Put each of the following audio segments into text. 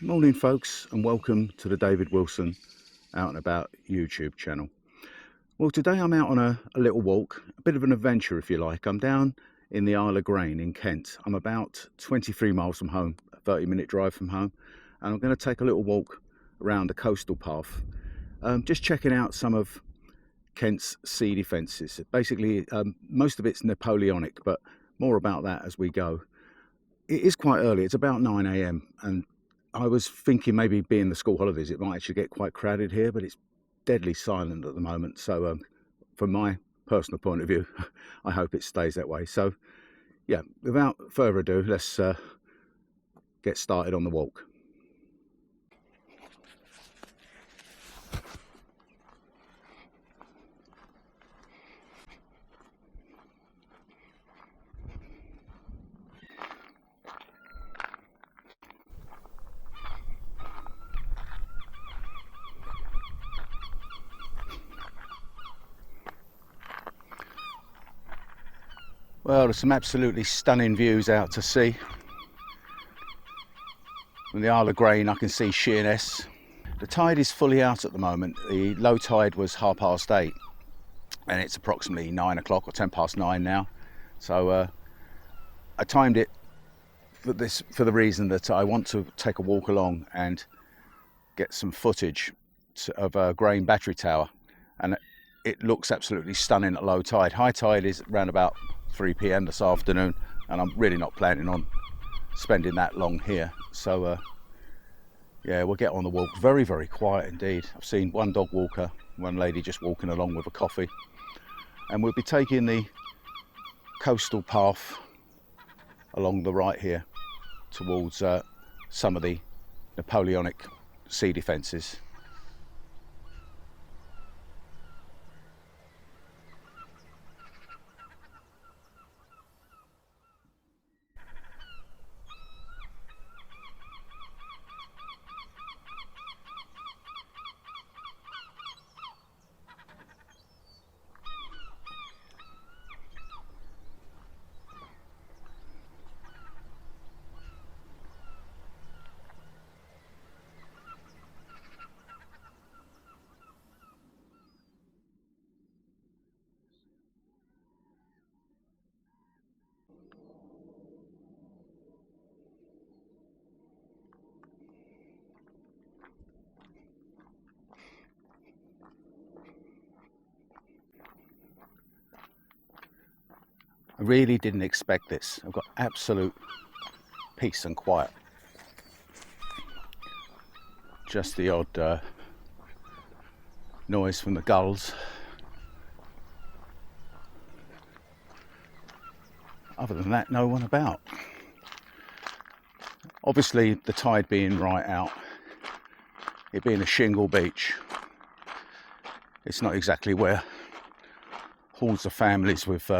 Morning folks, and welcome to the David Wilson Out and About YouTube channel. Well, today I'm out on a little walk, a bit of an adventure if you like. I'm down in the Isle of Grain in Kent. I'm about 23 miles from home, a 30-minute drive from home, and I'm going to take a little walk around the coastal path, just checking out some of Kent's sea defences. Basically, most of it's Napoleonic, but more about that as we go. It is quite early, it's about 9 a.m. and I was thinking maybe being the school holidays, it might actually get quite crowded here, but it's deadly silent at the moment. So from my personal point of view, I hope it stays that way. So yeah, without further ado, let's get started on the walk. Well, there's some absolutely stunning views out to sea. From the Isle of Grain, I can see Sheerness. The tide is fully out at the moment. The low tide was 8:30, and it's approximately 9 o'clock or 9:10 now. So I timed it for the reason that I want to take a walk along and get some footage of a Grain battery tower, and it looks absolutely stunning at low tide. High tide is around about 3 p.m. this afternoon, and I'm really not planning on spending that long here. So yeah, we'll get on the walk. Very, very quiet indeed. I've seen one dog walker, one lady just walking along with a coffee, and we'll be taking the coastal path along the right here towards some of the Napoleonic sea defences. I really didn't expect this. I've got absolute peace and quiet. Just the odd noise from the gulls. Other than that, no one about. Obviously, the tide being right out, it being a shingle beach, it's not exactly where hordes of families with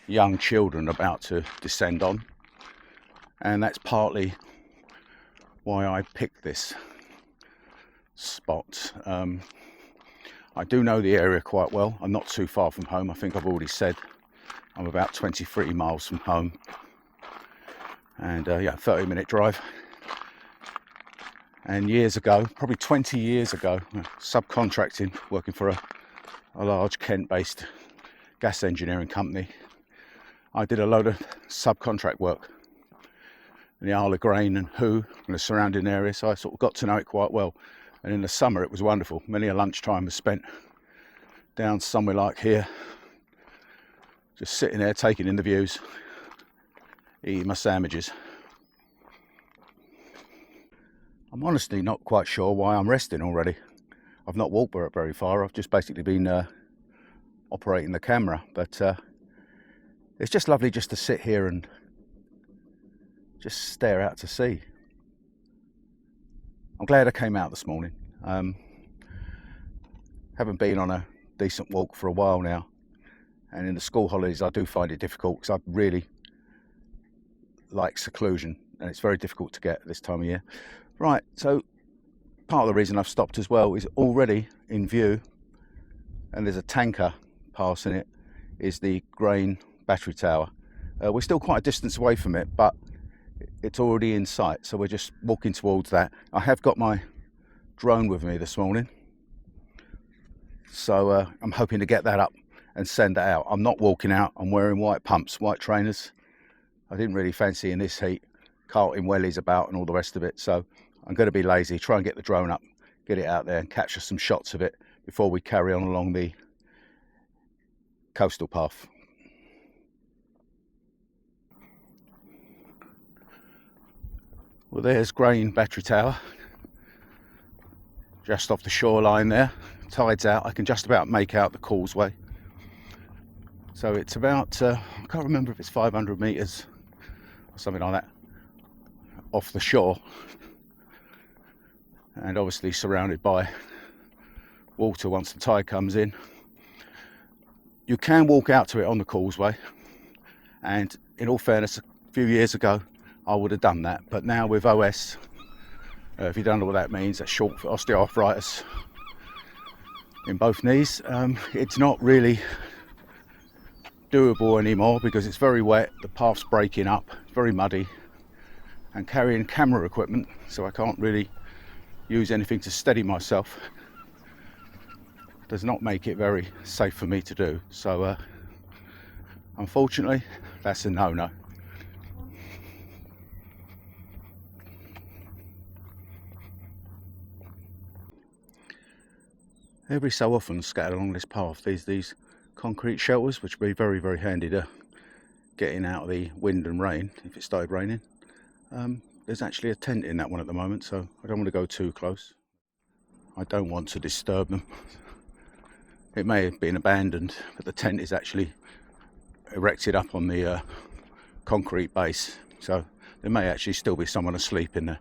young children about to descend on, and that's partly why I picked this spot. I do know the area quite well. I'm not too far from home. I think I've already said I'm about 23 miles from home, and yeah, 30-minute drive. And years ago, probably 20 years ago, subcontracting, working for a large Kent-based gas engineering company, I did a load of subcontract work in the Isle of Grain and Hoo and the surrounding area, so I sort of got to know it quite well. And in the summer it was wonderful. Many a lunchtime was spent down somewhere like here, just sitting there taking in the views, eating my sandwiches. I'm honestly not quite sure why I'm resting already. I've not walked very far. I've just basically been operating the camera, but it's just lovely just to sit here and just stare out to sea. I'm glad I came out this morning. Haven't been on a decent walk for a while now, and in the school holidays I do find it difficult because I really like seclusion, and it's very difficult to get this time of year. Right, so part of the reason I've stopped as well is already in view, and there's a tanker passing it, is the Grain battery tower. We're still quite a distance away from it, but it's already in sight, so we're just walking towards that. I have got my drone with me this morning, so I'm hoping to get that up and send it out. I'm not walking out. I'm wearing white pumps, white trainers. I didn't really fancy in this heat carting wellies about and all the rest of it, so I'm going to be lazy, try and get the drone up, get it out there and capture some shots of it before we carry on along the coastal path. Well, there's Grain Battery Tower, just off the shoreline there. Tide's out, I can just about make out the causeway. So it's about, I can't remember if it's 500 metres or something like that, off the shore. And obviously surrounded by water once the tide comes in. You can walk out to it on the causeway, and in all fairness, a few years ago I would have done that, but now with OS, if you don't know what that means, that's short for osteoarthritis in both knees, it's not really doable anymore because it's very wet, the path's breaking up, very muddy, and carrying camera equipment, so I can't really use anything to steady myself, does not make it very safe for me to do. So unfortunately that's a no-no. Every so often scattered along this path there's these concrete shelters which would be very, very handy to getting out of the wind and rain if it started raining. There's actually a tent in that one at the moment, so I don't want to go too close. I don't want to disturb them. It may have been abandoned, but the tent is actually erected up on the concrete base, so there may actually still be someone asleep in there.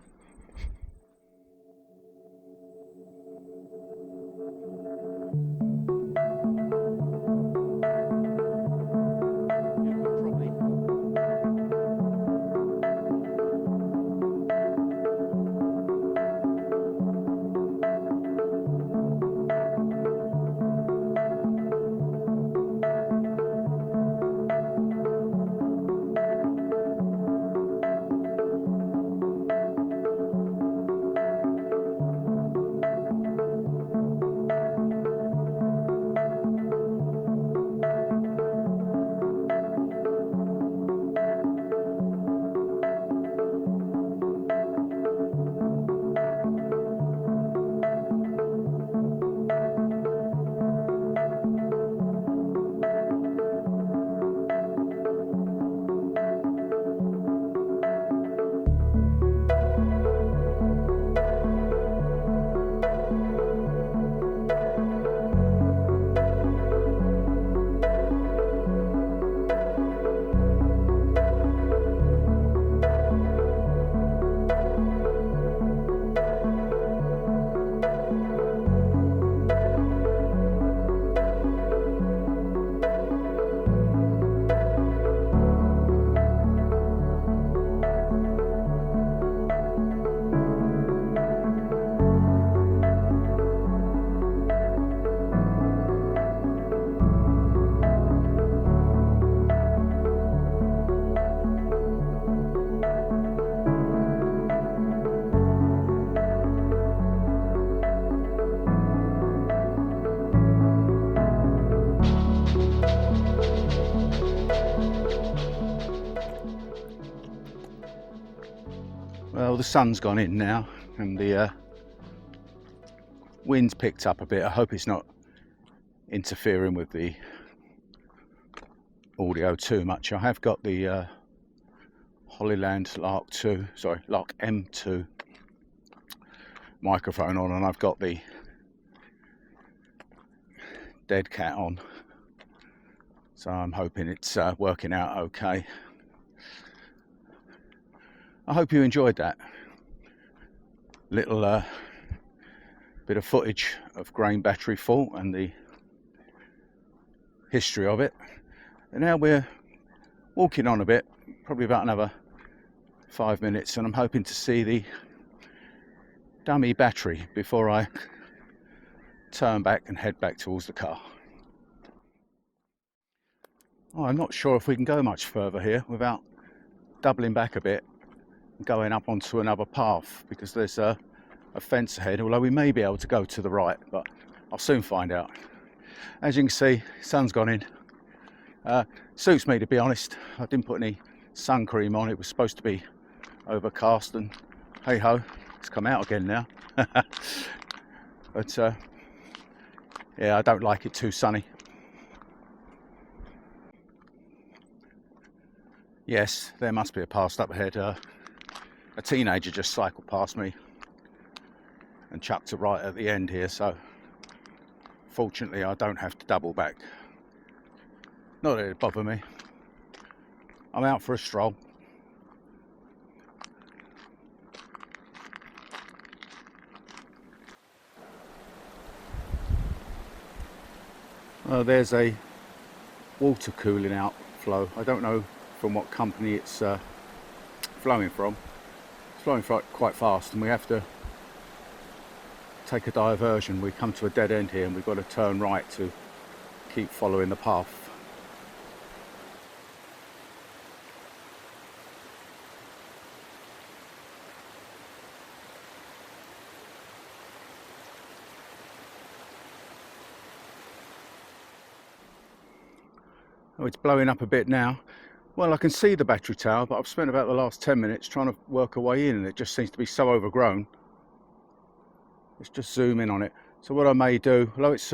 Well, the sun's gone in now and the wind's picked up a bit. I hope it's not interfering with the audio too much. I have got the Hollyland Lark M2 microphone on, and I've got the Dead Cat on, so I'm hoping it's working out okay. I hope you enjoyed that little bit of footage of Grain Battery Fault and the history of it. And now we're walking on a bit, probably about another 5 minutes, and I'm hoping to see the dummy battery before I turn back and head back towards the car. Oh, I'm not sure if we can go much further here without doubling back a bit, going up onto another path because there's a fence ahead, although we may be able to go to the right, but I'll soon find out. As you can see, sun's gone in. Suits me, to be honest. I didn't put any sun cream on. It was supposed to be overcast, and hey ho, it's come out again now. But yeah, I don't like it too sunny. Yes, there must be a pass up ahead. A teenager just cycled past me and chucked it right at the end here, so fortunately I don't have to double back. Not that it'd bother me. I'm out for a stroll. There's a water cooling outflow. I don't know from what company it's flowing from. It's flowing quite fast, and we have to take a diversion. We come to a dead end here and we've got to turn right to keep following the path. Oh, it's blowing up a bit now. Well, I can see the battery tower, but I've spent about the last 10 minutes trying to work a way in, and it just seems to be so overgrown. Let's just zoom in on it. So what I may do, although it's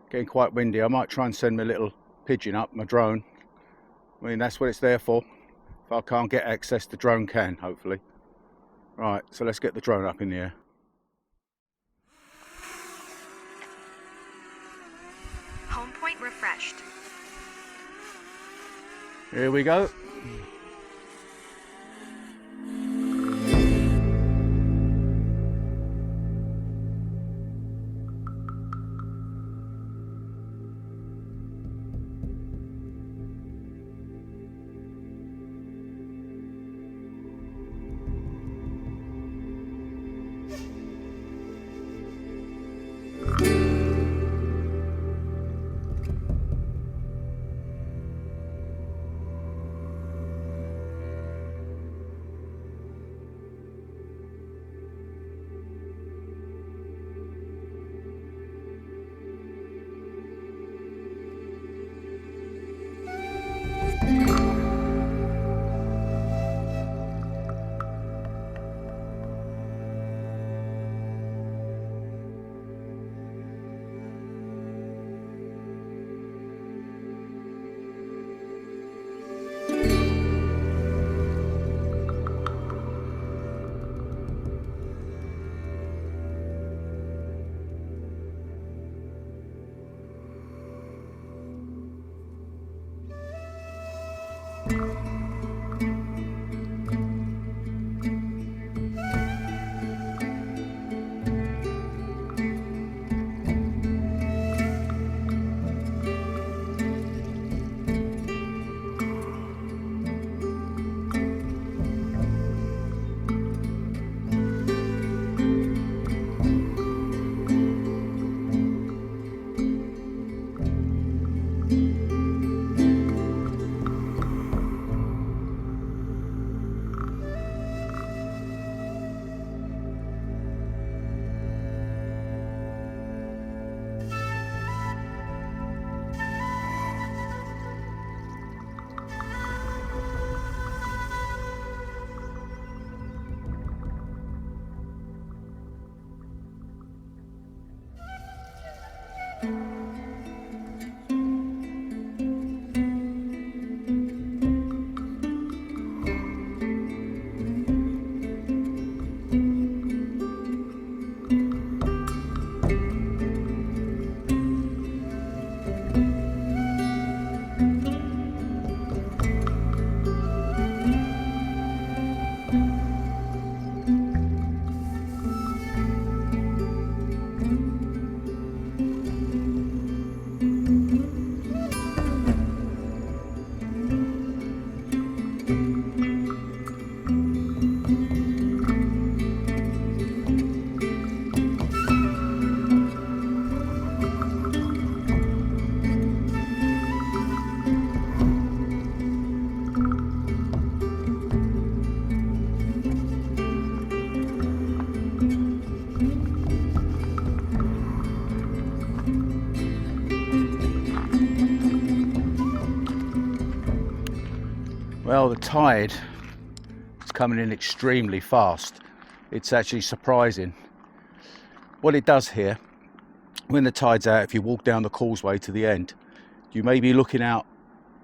getting quite windy, I might try and send my little pigeon up, my drone. I mean, that's what it's there for. If I can't get access, the drone can, hopefully. Right, so let's get the drone up in the air. Home point refreshed. Here we go. Well, the tide is coming in extremely fast. It's actually surprising. What it does here, when the tide's out, if you walk down the causeway to the end, you may be looking out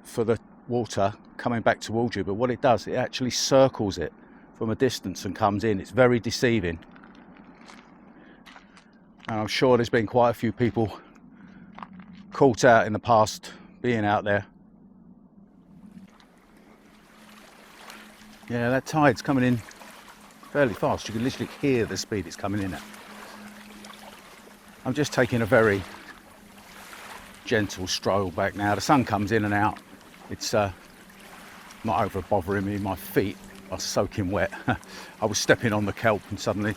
for the water coming back towards you, but what it does, it actually circles it from a distance and comes in. It's very deceiving. And I'm sure there's been quite a few people caught out in the past being out there. Yeah, that tide's coming in fairly fast. You can literally hear the speed it's coming in at. I'm just taking a very gentle stroll back now. The sun comes in and out. It's not over bothering me. My feet are soaking wet. I was stepping on the kelp and suddenly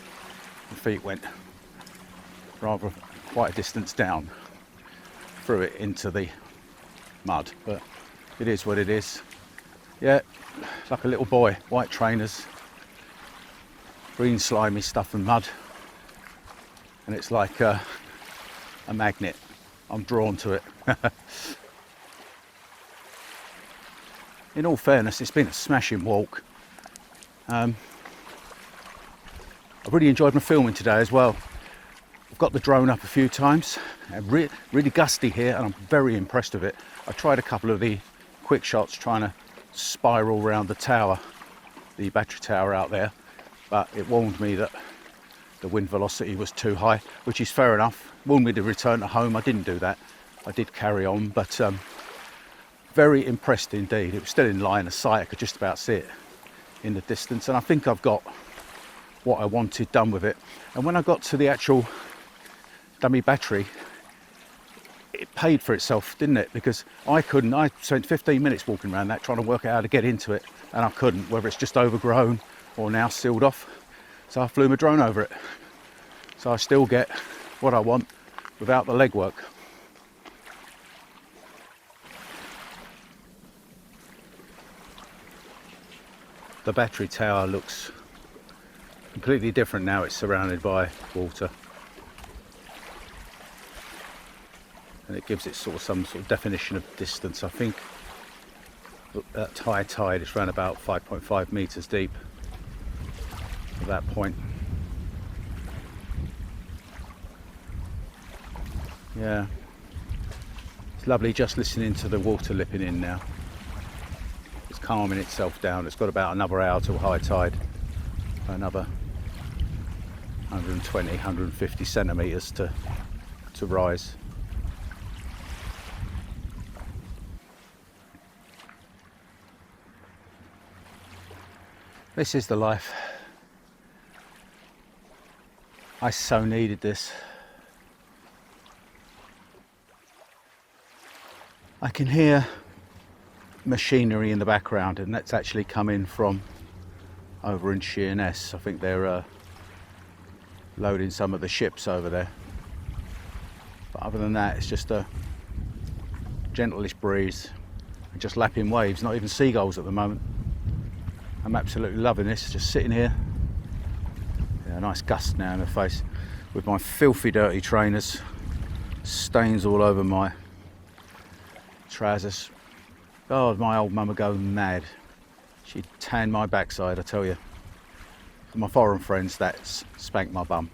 my feet went rather quite a distance down through it into the mud, but it is what it is. Yeah, like a little boy, white trainers, green slimy stuff and mud, and it's like a magnet. I'm drawn to it. In all fairness, it's been a smashing walk. I've really enjoyed my filming today as well. I've got the drone up a few times. Really gusty here, and I'm very impressed with it. I tried a couple of the quick shots trying to spiral around the tower, the battery tower out there, but it warned me that the wind velocity was too high, which is fair enough. Warned me to return to home. I didn't do that. I did carry on, but very impressed indeed. It was still in line of sight. I could just about see it in the distance, and I think I've got what I wanted done with it. And when I got to the actual dummy battery, it paid for itself, didn't it? Because I spent 15 minutes walking around that trying to work out how to get into it, and I couldn't, whether it's just overgrown or now sealed off. So I flew my drone over it. So I still get what I want without the legwork. The battery tower looks completely different now. It's surrounded by water, and it gives it some sort of definition of distance. I think at high tide it's around about 5.5 meters deep at that point. Yeah, it's lovely just listening to the water lipping in now. It's calming itself down. It's got about another hour till high tide, another 120, 150 centimeters to rise. This is the life. I so needed this. I can hear machinery in the background, and that's actually coming from over in Sheerness. I think they're loading some of the ships over there. But other than that, it's just a gentleish breeze and just lapping waves, not even seagulls at the moment. I'm absolutely loving this, just sitting here. Yeah, a nice gust now in the face with my filthy dirty trainers, stains all over my trousers. God, my old mum would go mad. She'd tan my backside, I tell you. For my foreign friends, that's spank my bum.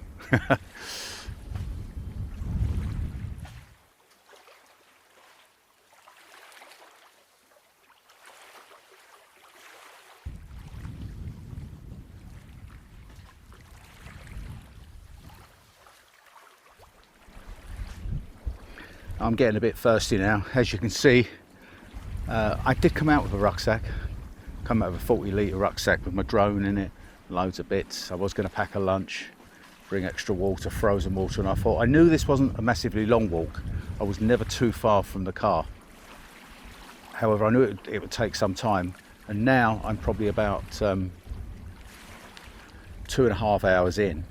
I'm getting a bit thirsty now. As you can see, I did come out with a rucksack. Come out with a 40-litre rucksack with my drone in it, loads of bits. I was going to pack a lunch, bring extra water, frozen water, and I thought, I knew this wasn't a massively long walk. I was never too far from the car. However, I knew it would take some time, and now I'm probably about 2.5 hours in.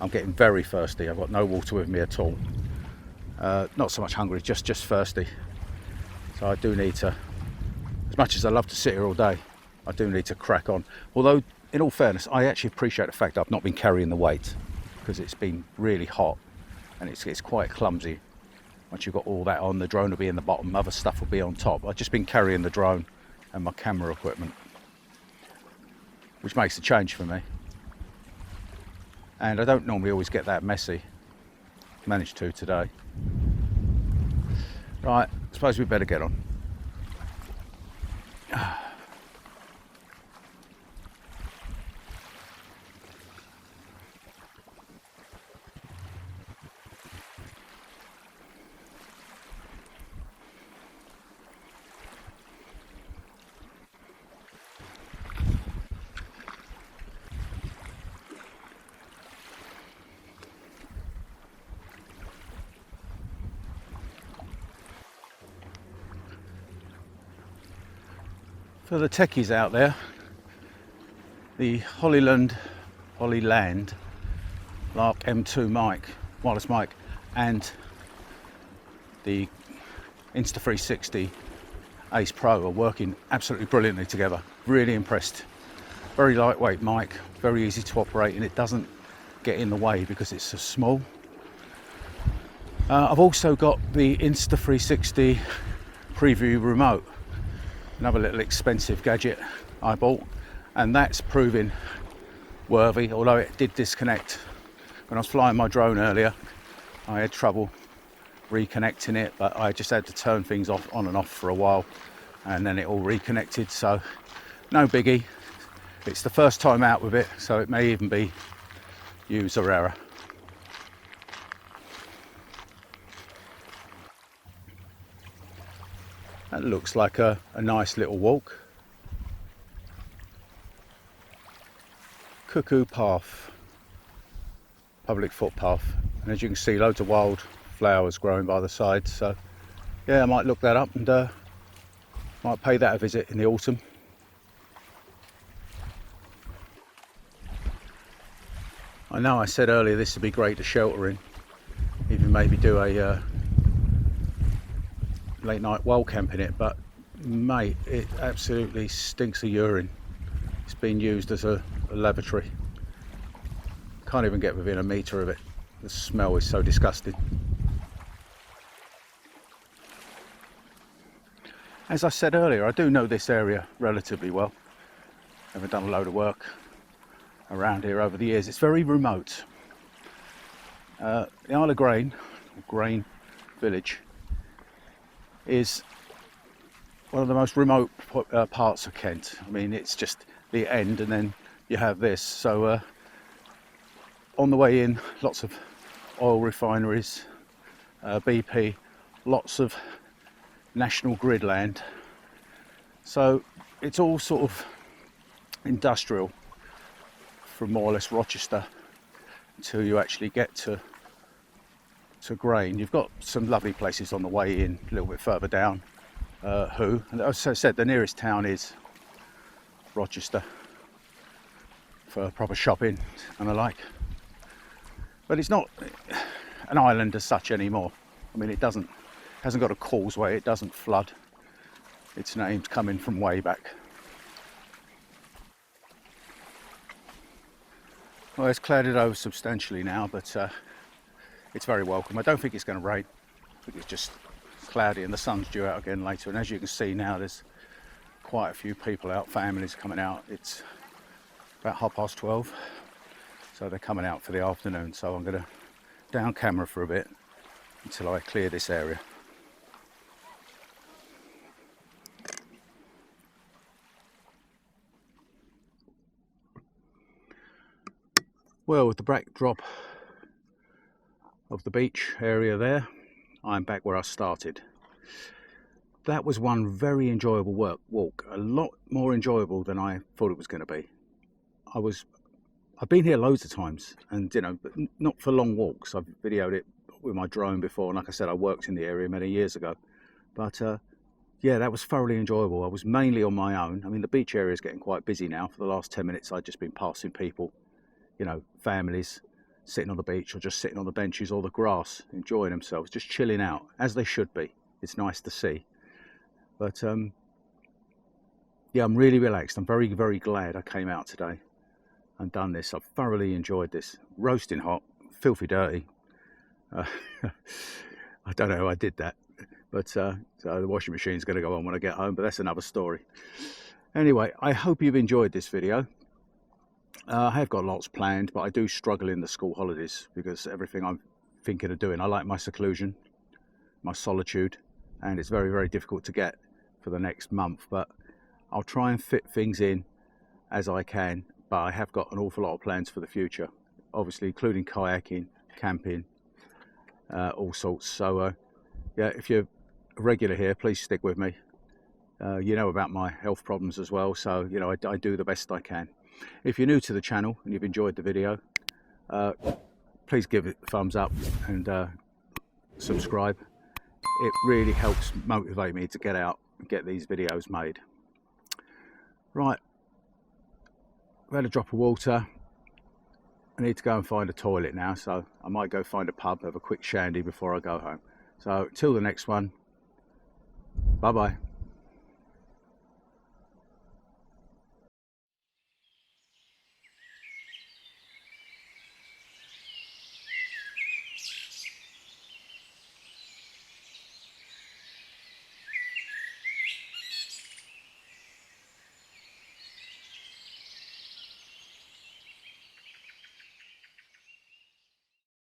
I'm getting very thirsty. I've got no water with me at all. Not so much hungry, just thirsty. So I do need to, as much as I love to sit here all day, I do need to crack on. Although, in all fairness, I actually appreciate the fact that I've not been carrying the weight, because it's been really hot and it's quite clumsy. Once you've got all that on, the drone will be in the bottom, other stuff will be on top. I've just been carrying the drone and my camera equipment, which makes a change for me. And I don't normally always get that messy. Managed to today. Right, I suppose we better get on. For the techies out there, the Hollyland Lark M2 mic, wireless mic, and the Insta360 Ace Pro are working absolutely brilliantly together. Really impressed. Very lightweight mic, very easy to operate, and it doesn't get in the way because it's so small. I've also got the Insta360 preview remote, another little expensive gadget I bought, and that's proving worthy, although it did disconnect when I was flying my drone earlier. I had trouble reconnecting it, but I just had to turn things off, on and off for a while, and then it all reconnected, so no biggie. It's the first time out with it, so it may even be user error. That looks like a nice little walk. Cuckoo path, public footpath, and as you can see, loads of wild flowers growing by the side. So yeah, I might look that up and might pay that a visit in the autumn. I know I said earlier this would be great to shelter in, even maybe do a late night well camp in it, but mate, it absolutely stinks of urine. It's been used as a lavatory. Can't even get within a metre of it. The smell is so disgusting. As I said earlier, I do know this area relatively well. I've done a load of work around here over the years. It's very remote. The Isle of Grain, Grain Village, is one of the most remote parts of Kent. I mean, it's just the end, and then you have this. So on the way in, lots of oil refineries, BP, lots of national grid land. So it's all sort of industrial from more or less Rochester until you actually get to Grain. You've got some lovely places on the way in, a little bit further down, and as I said, the nearest town is Rochester for proper shopping and the like. But it's not an island as such anymore. I mean, it hasn't got a causeway, it doesn't flood. Its name's coming from way back. Well, it's clouded over substantially now, but it's very welcome. I don't think it's going to rain. I think it's just cloudy, and the sun's due out again later. And as you can see now, there's quite a few people out, families coming out. It's about 12:30, so they're coming out for the afternoon. So I'm going to down camera for a bit until I clear this area. Well, with the backdrop of the beach area there, I'm back where I started. That was one very enjoyable walk, a lot more enjoyable than I thought it was going to be. I've been here loads of times, and but not for long walks. I've videoed it with my drone before, and like I said, I worked in the area many years ago. But yeah, that was thoroughly enjoyable. I was mainly on my own. I mean, the beach area is getting quite busy now. For the last 10 minutes, I've just been passing people, families sitting on the beach or just sitting on the benches or the grass, enjoying themselves, just chilling out, as they should be. It's nice to see. But yeah, I'm really relaxed. I'm very, very glad I came out today and done this. I've thoroughly enjoyed this. Roasting hot, filthy dirty. I don't know how I did that. But so the washing machine is going to go on when I get home, but that's another story. Anyway, I hope you've enjoyed this video. I have got lots planned, but I do struggle in the school holidays because everything I'm thinking of doing, I like my seclusion, my solitude, and it's very, very difficult to get for the next month. But I'll try and fit things in as I can, but I have got an awful lot of plans for the future, obviously including kayaking, camping, all sorts. So yeah, if you're a regular here, please stick with me. You know about my health problems as well, so you know I do the best I can. If you're new to the channel and you've enjoyed the video, please give it a thumbs up and subscribe. It really helps motivate me to get out and get these videos made. Right, I've had a drop of water. I need to go and find a toilet now, so I might go find a pub, have a quick shandy before I go home. So till the next one, bye bye.